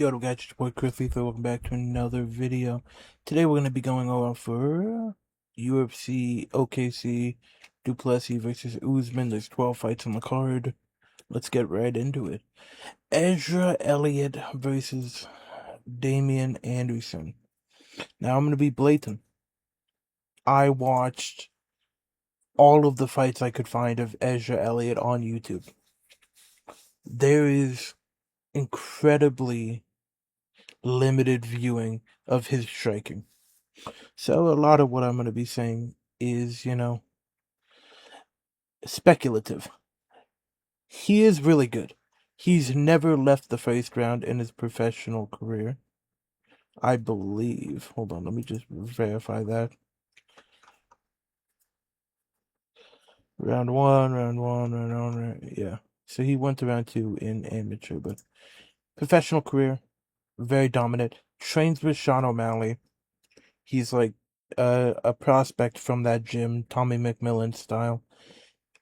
Yo, what up, guys? It's your boy Chris Lethal. Welcome back to another video. Today we're going to be going over UFC OKC Du Plessis versus Usman. There's 12 fights on the card. Let's get right into it. Ezra Elliott versus Damian Anderson. Now I'm going to be blatant. I watched all of the fights I could find of Ezra Elliott on YouTube. There is incredibly limited viewing of his striking. So a lot of what I'm going to be saying is, speculative. He is really good. He's never left the first round in his professional career. I believe. Hold on, let me just verify that. Round one, yeah. So he went to round two in amateur, but professional career, very dominant. Trains with Sean O'Malley. He's like a prospect from that gym, Tommy McMillan style.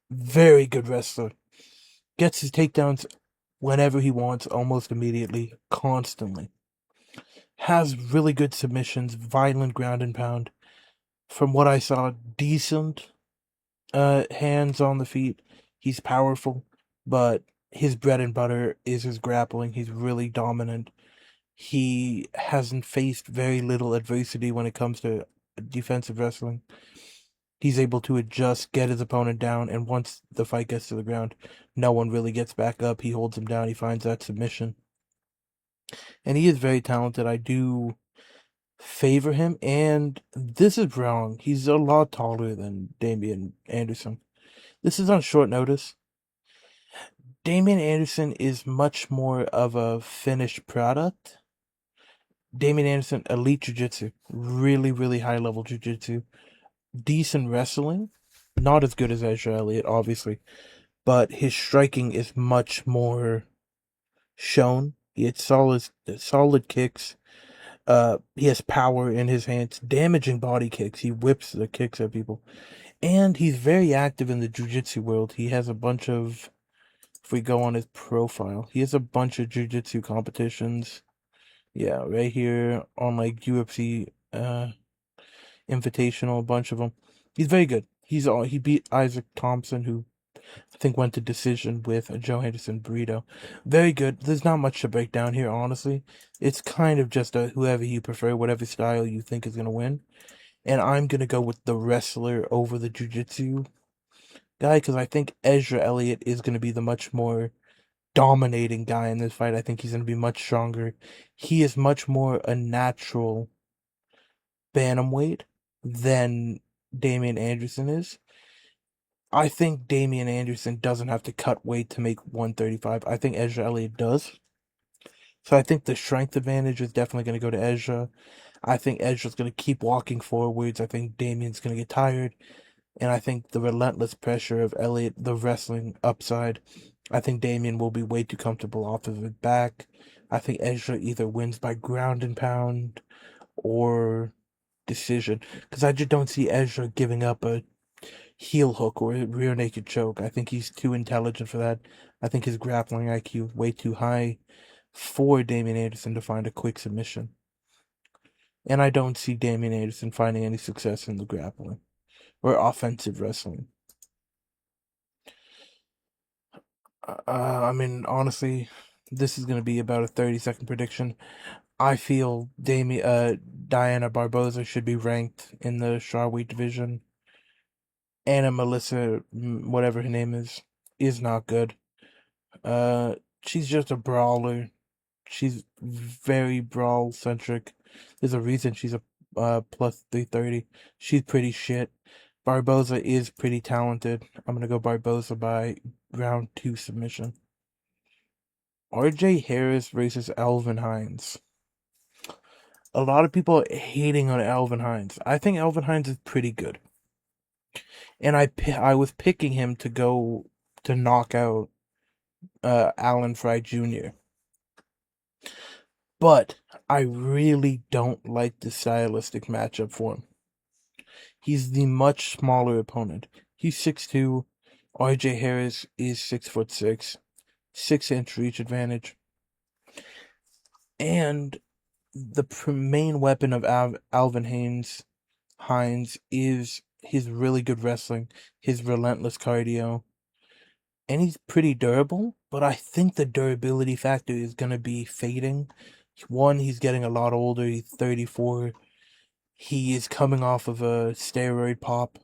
Very good wrestler. Gets his takedowns whenever he wants, almost immediately, constantly. Has really good submissions, violent ground and pound. From what I saw, decent hands on the feet. He's powerful, but his bread and butter is his grappling. He's really dominant. He hasn't faced very little adversity when it comes to defensive wrestling. He's able to adjust, get his opponent down, and once the fight gets to the ground, no one really gets back up. He holds him down, he finds that submission. And he is very talented. I do favor him, and this is wrong. He's a lot taller than Damian Anderson. This is on short notice. Damian Anderson is much more of a finished product. Damian Anderson, elite jiu-jitsu. Really, really high level jiu-jitsu. Decent wrestling. Not as good as Ezra Elliott, obviously. But his striking is much more shown. He hits solid kicks. He has power in his hands, damaging body kicks. He whips the kicks at people. And he's very active in the jiu-jitsu world. He has a bunch of, if we go on his profile, he has a bunch of jiu-jitsu competitions. Yeah, right here on like UFC Invitational, a bunch of them. He's very good. He beat Isaac Thompson, who I think went to decision with Joe Henderson Burrito. Very good. There's not much to break down here, honestly. It's kind of just a whoever you prefer, whatever style you think is gonna win. And I'm gonna go with the wrestler over the jiu-jitsu guy because I think Ezra Elliott is gonna be the much more dominating guy in this fight. I think he's gonna be much stronger. He is much more a natural bantamweight than Damian Anderson is. I think Damian Anderson doesn't have to cut weight to make 135. I think Ezra Elliott does. So I think the strength advantage is definitely going to go to Ezra. I think Ezra's going to keep walking forwards. I think Damian's going to get tired. And I think the relentless pressure of Elliott, the wrestling upside, I think Damian will be way too comfortable off of his back. I think Ezra either wins by ground and pound or decision. Because I just don't see Ezra giving up a heel hook or a rear naked choke. I think he's too intelligent for that. I think his grappling IQ is way too high for Damian Anderson to find a quick submission. And I don't see Damian Anderson finding any success in the grappling or offensive wrestling. I mean, honestly, this is going to be about a 30-second prediction. I feel Diana Barboza should be ranked in the strawweight division. Anna Melissa, whatever her name is not good. She's just a brawler. She's very brawl centric. There's a reason she's a plus 330. She's pretty shit. Barboza is pretty talented. I'm gonna go Barboza by round two submission. RJ Harris versus Alvin Hines. A lot of people are hating on Alvin Hines. I think Alvin Hines is pretty good. And I was picking him to go to knock out Alan Fry Jr. But I really don't like the stylistic matchup for him. He's the much smaller opponent. He's 6'2". RJ Harris is 6'6". 6-inch reach advantage. And the main weapon of Alvin Hines is his really good wrestling, his relentless cardio, and he's pretty durable. But I think the durability factor is gonna be fading. One, he's getting a lot older. He's 34. He is coming off of a steroid pop.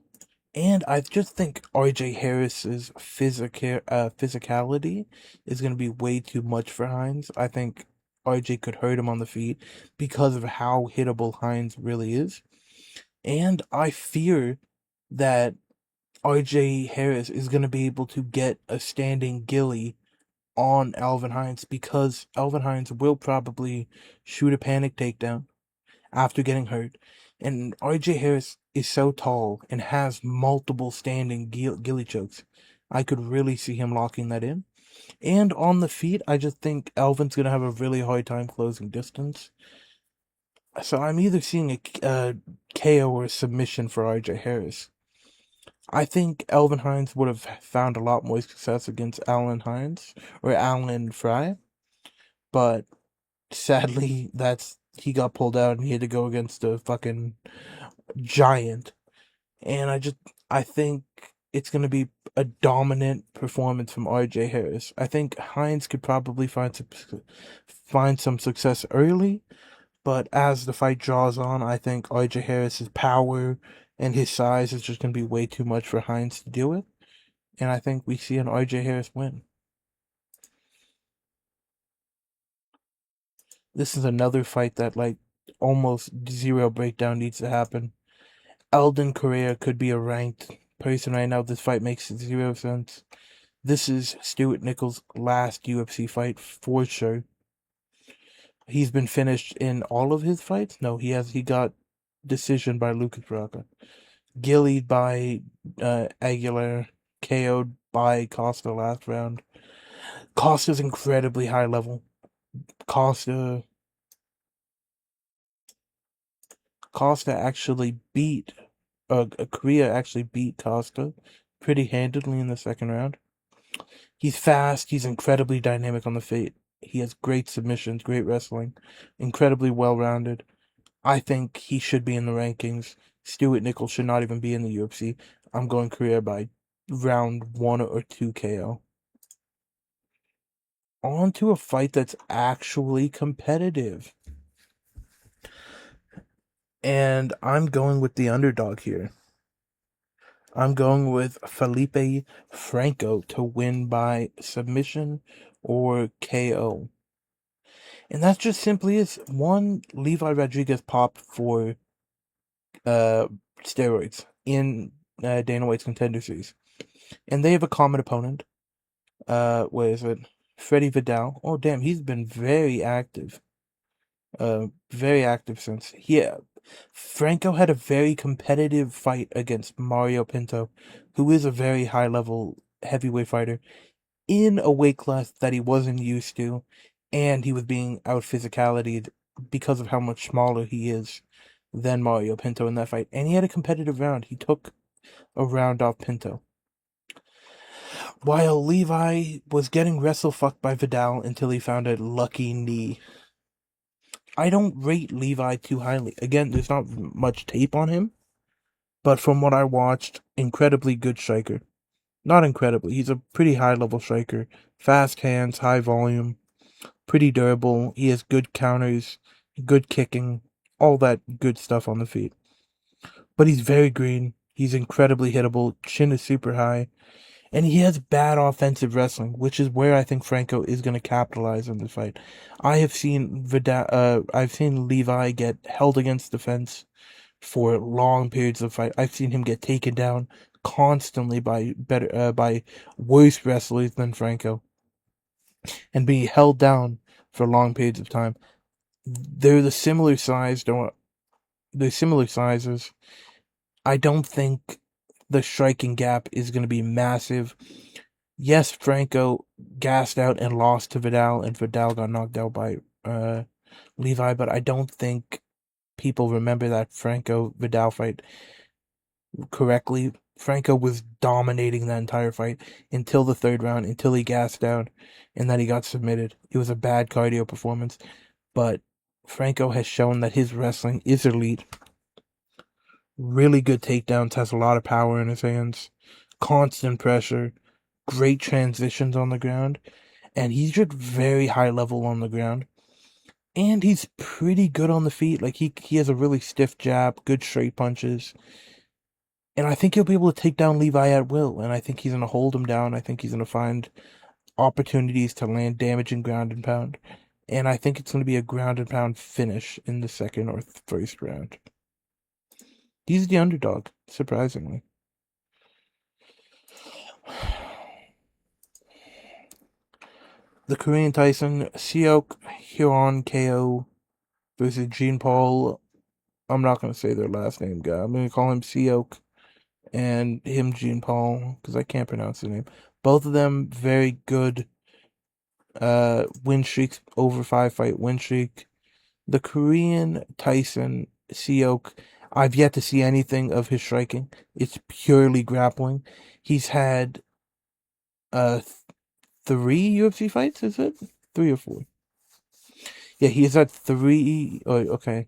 And I just think RJ Harris's physicality is going to be way too much for Hines. I think RJ could hurt him on the feet because of how hittable Hines really is. And I fear that RJ Harris is going to be able to get a standing gilly on Alvin Hines because Alvin Hines will probably shoot a panic takedown after getting hurt. And RJ Harris is so tall and has multiple standing gilly chokes. I could really see him locking that in. And on the feet, I just think Alvin's going to have a really hard time closing distance. So I'm either seeing a KO or a submission for RJ Harris. I think Alvin Hines would have found a lot more success against Alan Hines or Alan Fry, but sadly, he got pulled out and he had to go against a fucking giant. And I think it's gonna be a dominant performance from RJ Harris. I think Hines could probably find some success early, but as the fight draws on, I think RJ Harris's power and his size is just gonna be way too much for Hines to deal with. And I think we see an RJ Harris win. This is another fight that like almost zero breakdown needs to happen. Eldon Correa could be a ranked person right now. This fight makes zero sense. This is Stuart Nichols' last UFC fight for sure. He's been finished in all of his fights. No, he got decision by Lucas Braga, gillied by Aguilar, KO'd by Costa last round. Costa's incredibly high level. Costa actually beat Korea actually beat Costa pretty handedly in the second round. He's fast, he's incredibly dynamic on the feet. He has great submissions, great wrestling, incredibly well rounded. I think he should be in the rankings. Stuart Nichols should not even be in the UFC. I'm going Korea by round 1 or 2 KO. On to a fight that's actually competitive. And I'm going with the underdog here. I'm going with Felipe Franco to win by submission or KO. And that just simply is one Levi Rodriguez pop for steroids in Dana White's Contender Series. And they have a common opponent. What is it? Freddie Vidal. Oh damn, he's been very active. Very active since. Yeah. Franco had a very competitive fight against Mario Pinto, who is a very high level heavyweight fighter, in a weight class that he wasn't used to, and he was being out physicality because of how much smaller he is than Mario Pinto in that fight. And he had a competitive round. He took a round off Pinto. While Levi was getting wrestle fucked by Vidal until he found a lucky knee. I don't rate Levi too highly. Again, there's not much tape on him, but from what I watched, incredibly good striker. Not incredibly, he's a pretty high level striker. Fast hands, high volume, pretty durable. He has good counters, good kicking, all that good stuff on the feet. But he's very green. He's incredibly hittable. Chin is super high. And he has bad offensive wrestling, which is where I think Franco is going to capitalize in this fight. I have seen I've seen Levi get held against the fence for long periods of fight. I've seen him get taken down constantly by worse wrestlers than Franco, and be held down for long periods of time. They're similar sizes. I don't think the striking gap is going to be massive. Yes, Franco gassed out and lost to Vidal, and Vidal got knocked out by Levi, but I don't think people remember that Franco Vidal fight correctly. Franco was dominating that entire fight until the third round, until he gassed out, and then he got submitted. It was a bad cardio performance. but Franco has shown that his wrestling is elite. Really good takedowns, has a lot of power in his hands, constant pressure, great transitions on the ground, and he's just very high level on the ground. And he's pretty good on the feet. Like he has a really stiff jab, good straight punches. And I think he'll be able to take down Levi at will. And I think he's gonna hold him down. I think he's gonna find opportunities to land damage and ground and pound. And I think it's gonna be a ground and pound finish in the second or first round. He's the underdog, surprisingly. The Korean Tyson, Seok Hyeon KO versus Jean Paul. I'm not going to say their last name, guy. I'm going to call him Seok and him Jean Paul because I can't pronounce the name. Both of them very good win streaks, over 5-fight win streak. The Korean Tyson, Seok, I've yet to see anything of his striking. It's purely grappling. He's had uh 3 UFC fights, is it? 3 or 4? Yeah, he's had 3. Oh, okay.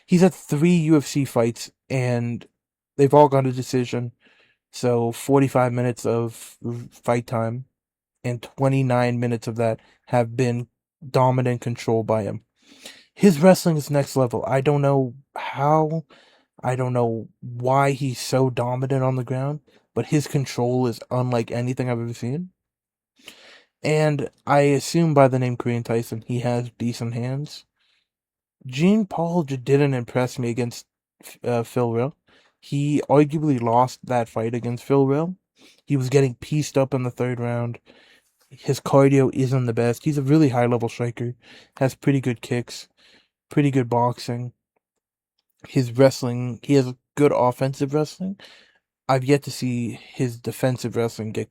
He's had 3 UFC fights, and they've all gone to decision. So 45 minutes of fight time, and 29 minutes of that have been dominant control by him. His wrestling is next level. I don't know how, I don't know why he's so dominant on the ground, but his control is unlike anything I've ever seen. And I assume by the name Korean Tyson, he has decent hands. Jean Paul didn't impress me against Phil Real. He arguably lost that fight against Phil Real. He was getting pieced up in the third round. His cardio isn't the best. He's a really high level striker, has pretty good kicks, pretty good boxing. His wrestling, he has good offensive wrestling. I've yet to see his defensive wrestling get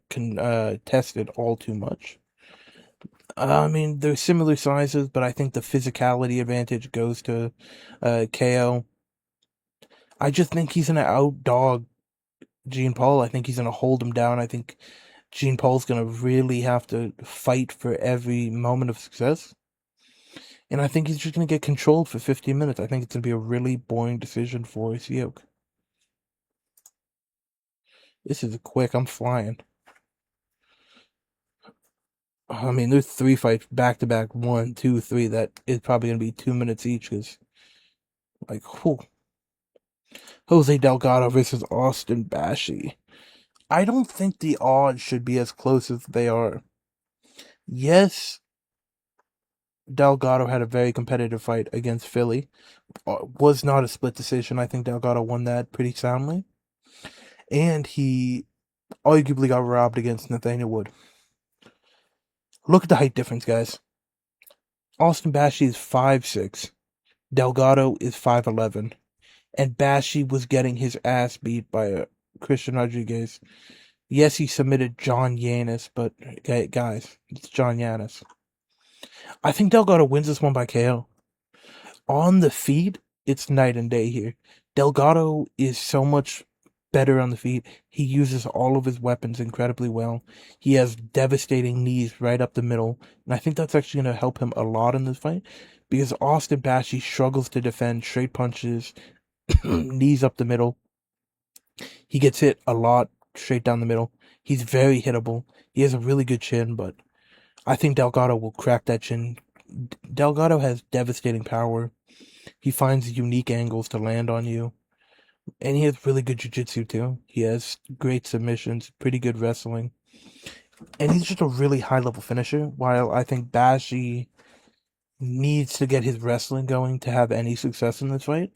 tested all too much. I mean, they're similar sizes, but I think the physicality advantage goes to KO. I just think he's gonna outdog Jean Paul. I think he's gonna hold him down. I think Jean Paul's gonna really have to fight for every moment of success. And I think he's just gonna get controlled for 15 minutes. I think it's gonna be a really boring decision for Seok. This is quick. I'm flying. I mean, there's 3 fights back to back, 1, 2, 3. That is probably gonna be 2 minutes each. Cause like, whew. Jose Delgado versus Austin Bashi. I don't think the odds should be as close as they are. Yes, Delgado had a very competitive fight against Philly. Was not a split decision. I think Delgado won that pretty soundly. And he arguably got robbed against Nathaniel Wood. Look at the height difference, guys. Austin Bashi is 5'6". Delgado is 5'11". And Bashi was getting his ass beat by Christian Rodriguez. Yes, he submitted John Yanis, but guys, it's John Yanis. I think Delgado wins this one by KO. On the feet, it's night and day here. Delgado is so much better on the feet. He uses all of his weapons incredibly well. He has devastating knees right up the middle, and I think that's actually going to help him a lot in this fight because Austin Bashi struggles to defend straight punches, knees up the middle. He gets hit a lot straight down the middle. He's very hittable. He has a really good chin, but I think Delgado will crack that chin. Delgado has devastating power. He finds unique angles to land on you. And he has really good jiu-jitsu too. He has great submissions, pretty good wrestling. And he's just a really high-level finisher, while I think Bashi needs to get his wrestling going to have any success in this fight.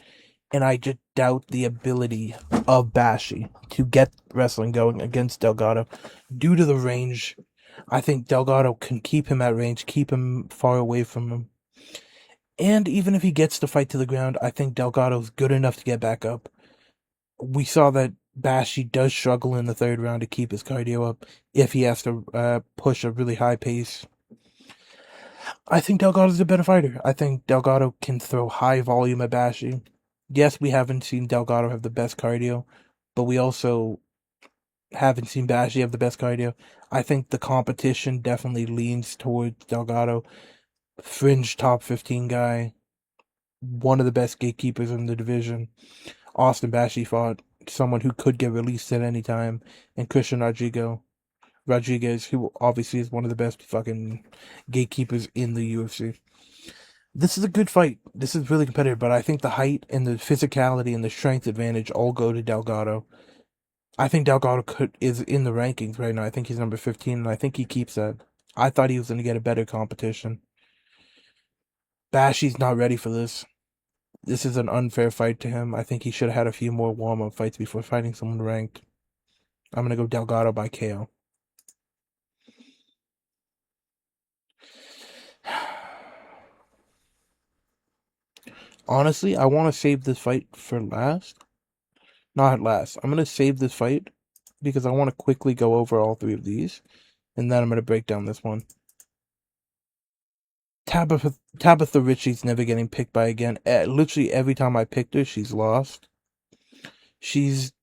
And I just doubt the ability of Bashi to get wrestling going against Delgado due to the range. I think Delgado can keep him at range, keep him far away from him. And even if he gets the fight to the ground, I think Delgado's good enough to get back up. We saw that Bashi does struggle in the third round to keep his cardio up if he has to push a really high pace. I think Delgado's a better fighter. I think Delgado can throw high volume at Bashi. Yes, we haven't seen Delgado have the best cardio, but we also haven't seen Bashi have the best cardio. I think the competition definitely leans towards Delgado. fringe top 15 guy, one of the best gatekeepers in the division. Austin Bashi fought someone who could get released at any time, and Christian Rodriguez, who obviously is one of the best fucking gatekeepers in the UFC. This is a good fight. This is really competitive, but I think the height and the physicality and the strength advantage all go to Delgado. I think Delgado is in the rankings right now. I think he's number 15, and I think he keeps that. I thought he was going to get a better competition. Bashi's not ready for this. This is an unfair fight to him. I think he should have had a few more warm-up fights before fighting someone ranked. I'm going to go Delgado by KO. Honestly, I want to save this fight for last. Not last. I'm going to save this fight because I want to quickly go over all three of these, and then I'm going to break down this one. Tabitha Ritchie's never getting picked by again. Literally every time I picked her, she's lost. She's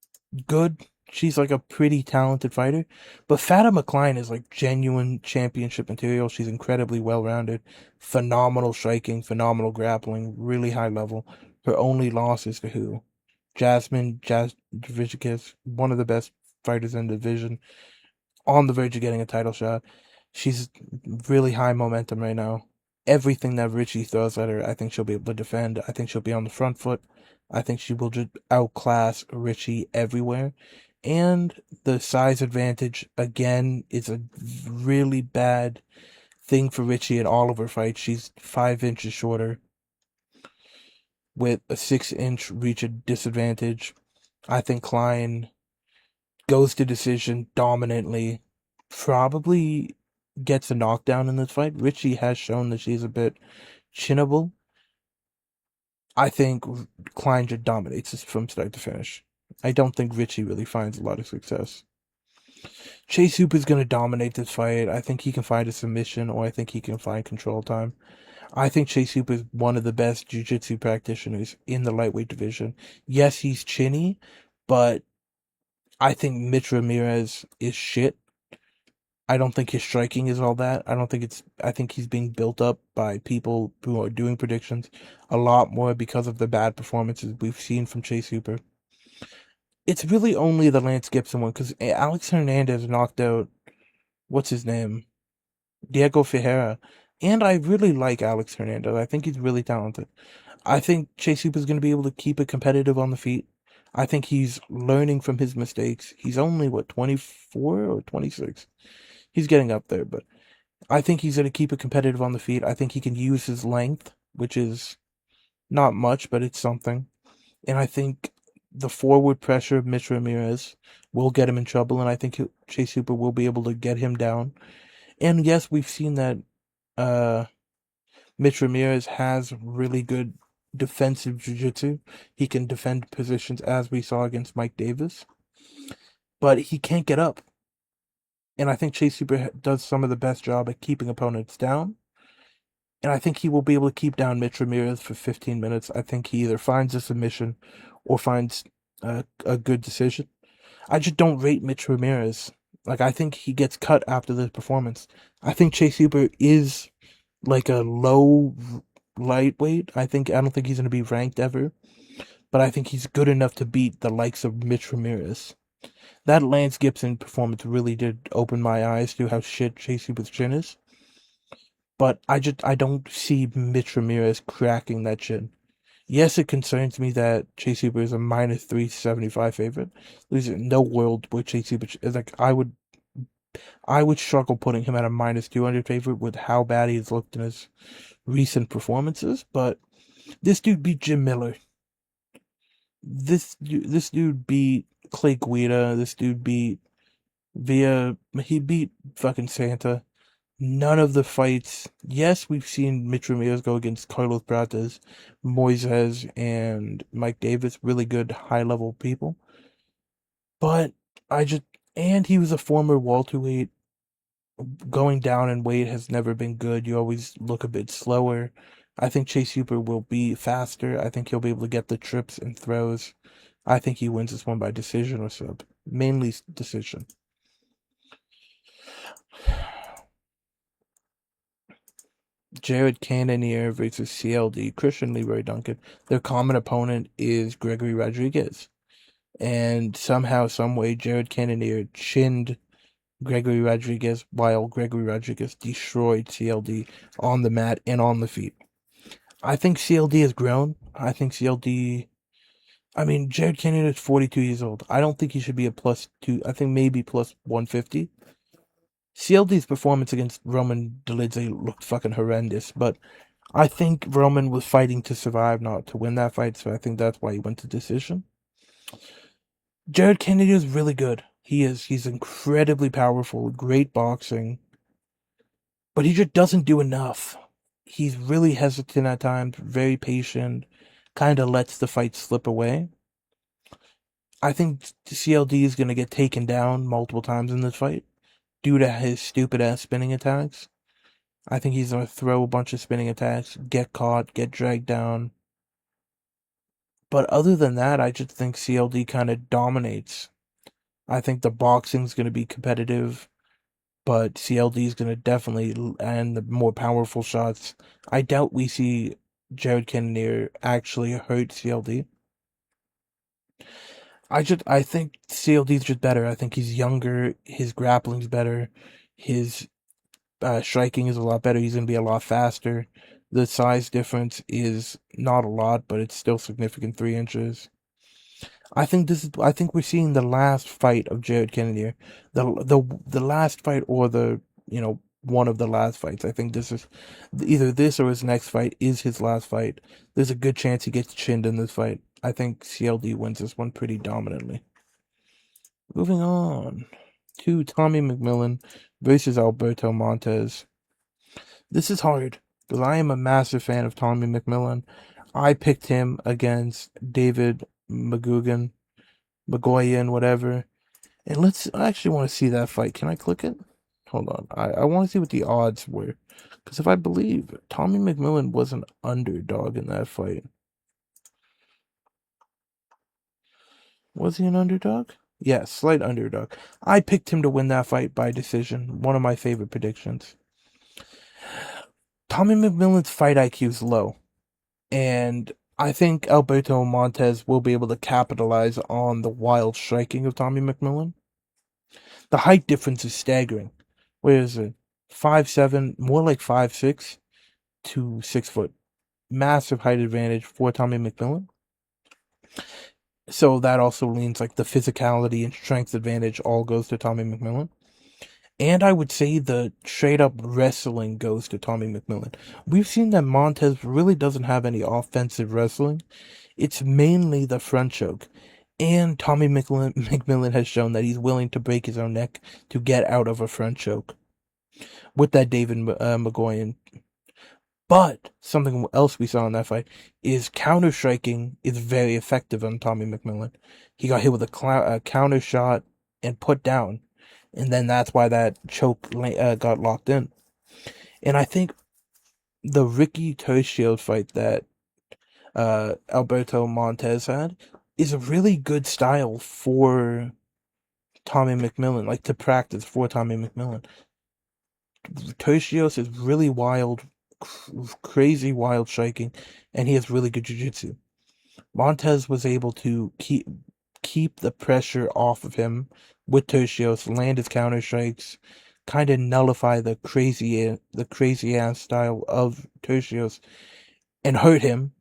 good. She's like a pretty talented fighter. But Fatima Klein is like genuine championship material. She's incredibly well-rounded. Phenomenal striking, phenomenal grappling, really high level. Her only loss is to who? Jasmine Jasudavicius, one of the best fighters in the division, on the verge of getting a title shot. She's really high momentum right now. Everything that Richie throws at her, I think she'll be able to defend. I think she'll be on the front foot. I think she will just outclass Richie everywhere. And the size advantage, again, is a really bad thing for Richie in all of her fights. She's 5 inches shorter with a 6-inch reach disadvantage. I think Klein goes to decision dominantly, probably gets a knockdown in this fight. Richie has shown that she's a bit chinnable. I think Klein just dominates this from start to finish. I don't think Richie really finds a lot of success. Chase Hoop is going to dominate this fight. I think he can find a submission, or I think he can find control time. I think Chase Hoop is one of the best jiu-jitsu practitioners in the lightweight division. Yes, he's chinny, but I think Mitch Ramirez is shit. I don't think his striking is all that. I think he's being built up by people who are doing predictions a lot more because of the bad performances we've seen from Chase Hooper. It's really only the Lance Gibson one, because Alex Hernandez knocked out, what's his name? Diego Ferreira. And I really like Alex Hernandez. I think he's really talented. I think Chase Hooper is going to be able to keep it competitive on the feet. I think he's learning from his mistakes. He's only, 24 or 26? He's getting up there, but I think he's going to keep it competitive on the feet. I think he can use his length, which is not much, but it's something. And I think the forward pressure of Mitch Ramirez will get him in trouble, and I think Chase Hooper will be able to get him down. And yes, we've seen that Mitch Ramirez has really good defensive jiu-jitsu. He can defend positions, as we saw against Mike Davis, but he can't get up. And I think Chase Hooper does some of the best job at keeping opponents down. And I think he will be able to keep down Mitch Ramirez for 15 minutes. I think he either finds a submission or finds a good decision. I just don't rate Mitch Ramirez. Like, I think he gets cut after this performance. I think Chase Hooper is like a low lightweight. I don't think he's going to be ranked ever. But I think he's good enough to beat the likes of Mitch Ramirez. That Lance Gibson performance really did open my eyes to how shit Chase Hooper's chin is. But I don't see Mitch Ramirez cracking that chin. Yes, it concerns me that Chase Hooper is a minus 375 favorite. There's no world where Chase Hooper is like, I would struggle putting him at a minus 200 favorite with how bad he's looked in his recent performances. But this dude beat Jim Miller. This dude beat Clay Guida. This dude beat he beat fucking Santa. None of the fights. Yes, we've seen Mitch Ramirez go against Carlos Prates, Moises, and Mike Davis, really good high level people. But and he was a former welterweight. Going down in weight has never been good. You always look a bit slower. I think Chase Hooper will be faster. I think he'll be able to get the trips and throws. I think he wins this one by decision or sub. Mainly decision. Jared Cannonier versus CLD, Christian Leroy Duncan. Their common opponent is Gregory Rodriguez. And somehow, someway, Jared Cannonier chinned Gregory Rodriguez while Gregory Rodriguez destroyed CLD on the mat and on the feet. I think CLD has grown. I think CLD. I mean, Jared Cannonier is 42 years old. I don't think he should be a plus two. I think maybe plus 150. CLD's performance against Roman Dolidze looked fucking horrendous, but I think Roman was fighting to survive, not to win that fight, so I think that's why he went to decision. Jared Cannonier is really good. He's incredibly powerful, great boxing, but he just doesn't do enough. He's really hesitant at times, very patient, kind of lets the fight slip away. I think CLD is going to get taken down multiple times in this fight due to his stupid ass spinning attacks. I think he's going to throw a bunch of spinning attacks, get caught, get dragged down. But other than that, I just think CLD kind of dominates. I think the boxing's going to be competitive, but CLD is going to definitely and the more powerful shots. I doubt we see Jared Cannonier actually hurt CLD. I think CLD's just better. I think he's younger. His grappling's better. His striking is a lot better. He's going to be a lot faster. The size difference is not a lot, but it's still significant. 3 inches. I think we're seeing the last fight of Jared Cannonier, the last fight or one of the last fights. I think this is either this or his next fight is his last fight. There's a good chance he gets chinned in this fight. I think CLD wins this one pretty dominantly. Moving on to Tommy McMillan versus Alberto Montez. This is hard because I am a massive fan of Tommy McMillan. I picked him against David McGugan. Magoyan, whatever. And I actually want to see that fight. Can I click it? Hold on. I want to see what the odds were. Because if I believe, Tommy McMillan was an underdog in that fight. Was he an underdog? Yeah, slight underdog. I picked him to win that fight by decision. One of my favorite predictions. Tommy McMillan's fight IQ is low. And I think Alberto Montez will be able to capitalize on the wild striking of Tommy McMillan. The height difference is staggering. Where is it? 5'7", more like 5'6" to 6 foot. Massive height advantage for Tommy McMillan. So that also leans like the physicality and strength advantage all goes to Tommy McMillan. And I would say the straight up wrestling goes to Tommy McMillan. We've seen that Montez really doesn't have any offensive wrestling. It's mainly the front choke. And Tommy McMillan has shown that he's willing to break his own neck to get out of a front choke with that David Magoyan. But something else we saw in that fight is counter striking is very effective on Tommy McMillan. He got hit with a counter shot and put down, and then that's why that choke got locked in. And I think the Ricky Turcios fight that Alberto Montez had is a really good style for Tommy McMillan, like to practice for Tommy McMillan. Turcios is really wild, crazy wild striking, and he has really good jiu-jitsu. Montez was able to keep the pressure off of him with Turcios, land his counter strikes, kind of nullify the crazy ass style of Turcios, and hurt him,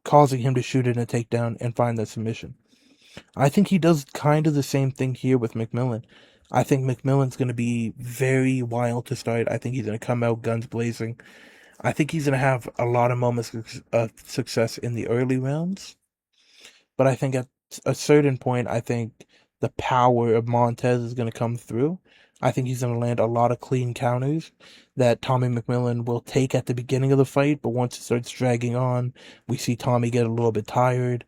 causing him to shoot in a takedown and find the submission. I think he does kind of the same thing here with McMillan. I think McMillan's going to be very wild to start. I think he's going to come out guns blazing. I think he's going to have a lot of moments of success in the early rounds. But I think at a certain point, I think the power of Montez is going to come through. I think he's going to land a lot of clean counters that Tommy McMillan will take at the beginning of the fight. But once it starts dragging on, we see Tommy get a little bit tired.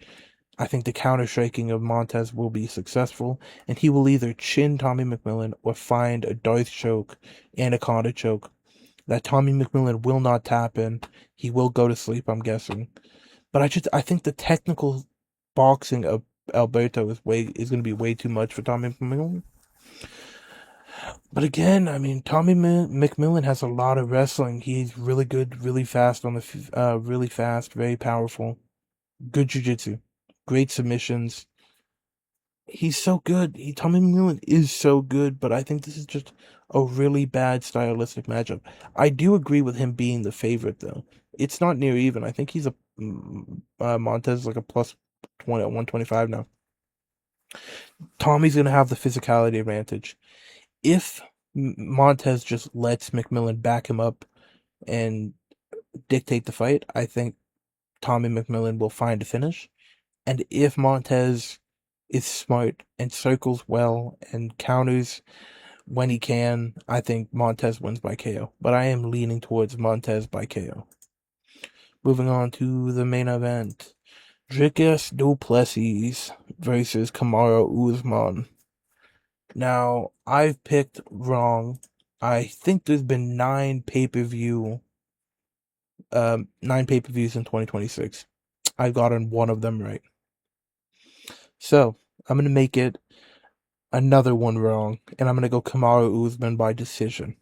I think the counter striking of Montez will be successful, and he will either chin Tommy McMillan or find a Darth choke, anaconda choke that Tommy McMillan will not tap in. He will go to sleep, I'm guessing. But I think the technical boxing of Alberto is going to be way too much for Tommy McMillan. But again, I mean, Tommy McMillan has a lot of wrestling. He's really good, really fast really fast, very powerful, good jiu-jitsu, great submissions. He's so good. Tommy McMillan is so good, but I think this is just a really bad stylistic matchup. I do agree with him being the favorite, though. It's not near even. I think he's Montez is like a plus 20, 125 now. Tommy's gonna have the physicality advantage. If Montez just lets McMillan back him up and dictate the fight, I think Tommy McMillan will find a finish. And if Montez is smart and circles well and counters when he can, I think Montez wins by KO. But I am leaning towards Montez by KO. Moving on to the main event. Dricus du Plessis versus Kamaru Usman. Now, I've picked wrong. I think there's been 9 pay-per-views in 2026. I've gotten one of them right. So, I'm going to make it another one wrong, and I'm going to go Kamaru Usman by decision.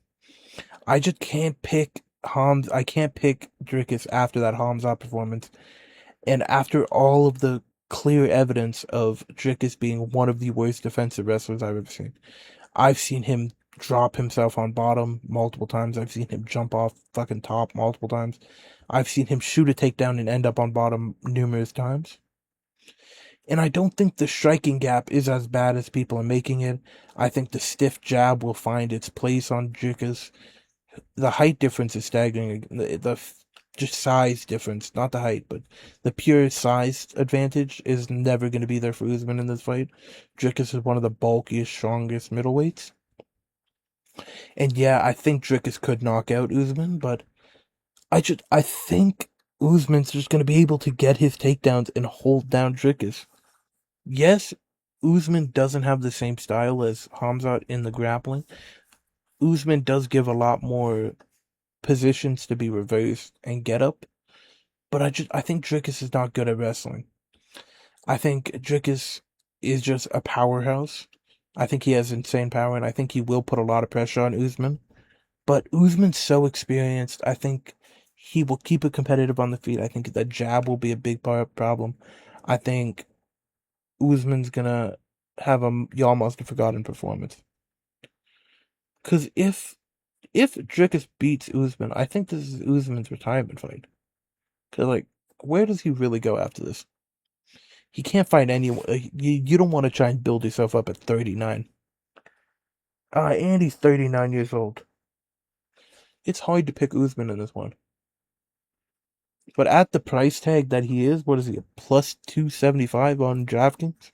I just can't pick I can't pick Dricus after that Hamzat performance, and after all of the clear evidence of Dricus being one of the worst defensive wrestlers I've ever seen. I've seen him drop himself on bottom multiple times. I've seen him jump off fucking top multiple times. I've seen him shoot a takedown and end up on bottom numerous times. And I don't think the striking gap is as bad as people are making it. I think the stiff jab will find its place on Dricus. The height difference is staggering. The just size difference, not the height, but the pure size advantage is never going to be there for Usman in this fight. Dricus is one of the bulkiest, strongest middleweights. And yeah, I think Dricus could knock out Usman, but I think Usman's just going to be able to get his takedowns and hold down Dricus. Yes, Usman doesn't have the same style as Hamzat in the grappling. Usman does give a lot more positions to be reversed and get up, but I think Dricus is not good at wrestling. I think Dricus is just a powerhouse. I think he has insane power, and I think he will put a lot of pressure on Usman. But Usman's so experienced. I think he will keep it competitive on the feet. I think the jab will be a big problem. I think Usman's gonna have a y'all must have forgotten performance. Because if Dricus beats Usman, I think this is Usman's retirement fight. Because, like, where does he really go after this? He can't find anyone. You don't want to try and build yourself up at 39. And he's 39 years old. It's hard to pick Usman in this one. But at the price tag that he is, what is he, a plus 275 on DraftKings?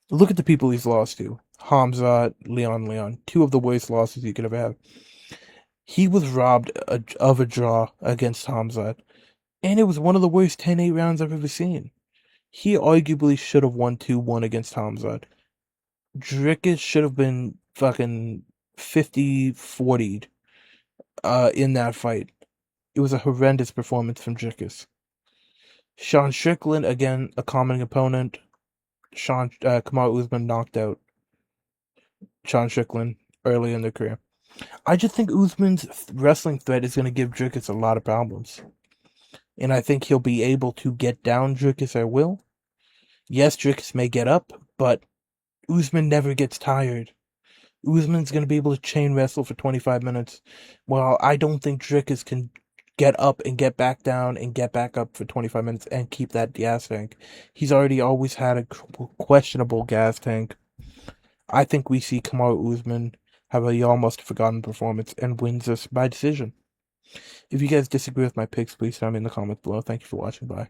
Look at the people he's lost to. Hamzat, Leon. 2 of the worst losses you could ever have. He was robbed of a draw against Hamzat. And it was one of the worst 10-8 rounds I've ever seen. He arguably should have won 2-1 against Hamzat. Dricus should have been fucking 50-40'd in that fight. It was a horrendous performance from Dricus. Sean Strickland, again, a common opponent. Kamaru Usman knocked out Sean Strickland early in their career. I just think Usman's wrestling threat is going to give Dricus a lot of problems. And I think he'll be able to get down Dricus at will. Yes, Dricus may get up, but Usman never gets tired. Usman's going to be able to chain wrestle for 25 minutes, while I don't think Dricus can get up and get back down and get back up for 25 minutes and keep that gas tank. He's always had a questionable gas tank. I think we see Kamaru Usman have a y'all must have forgotten performance and wins this by decision. If you guys disagree with my picks, please tell me in the comments below. Thank you for watching. Bye.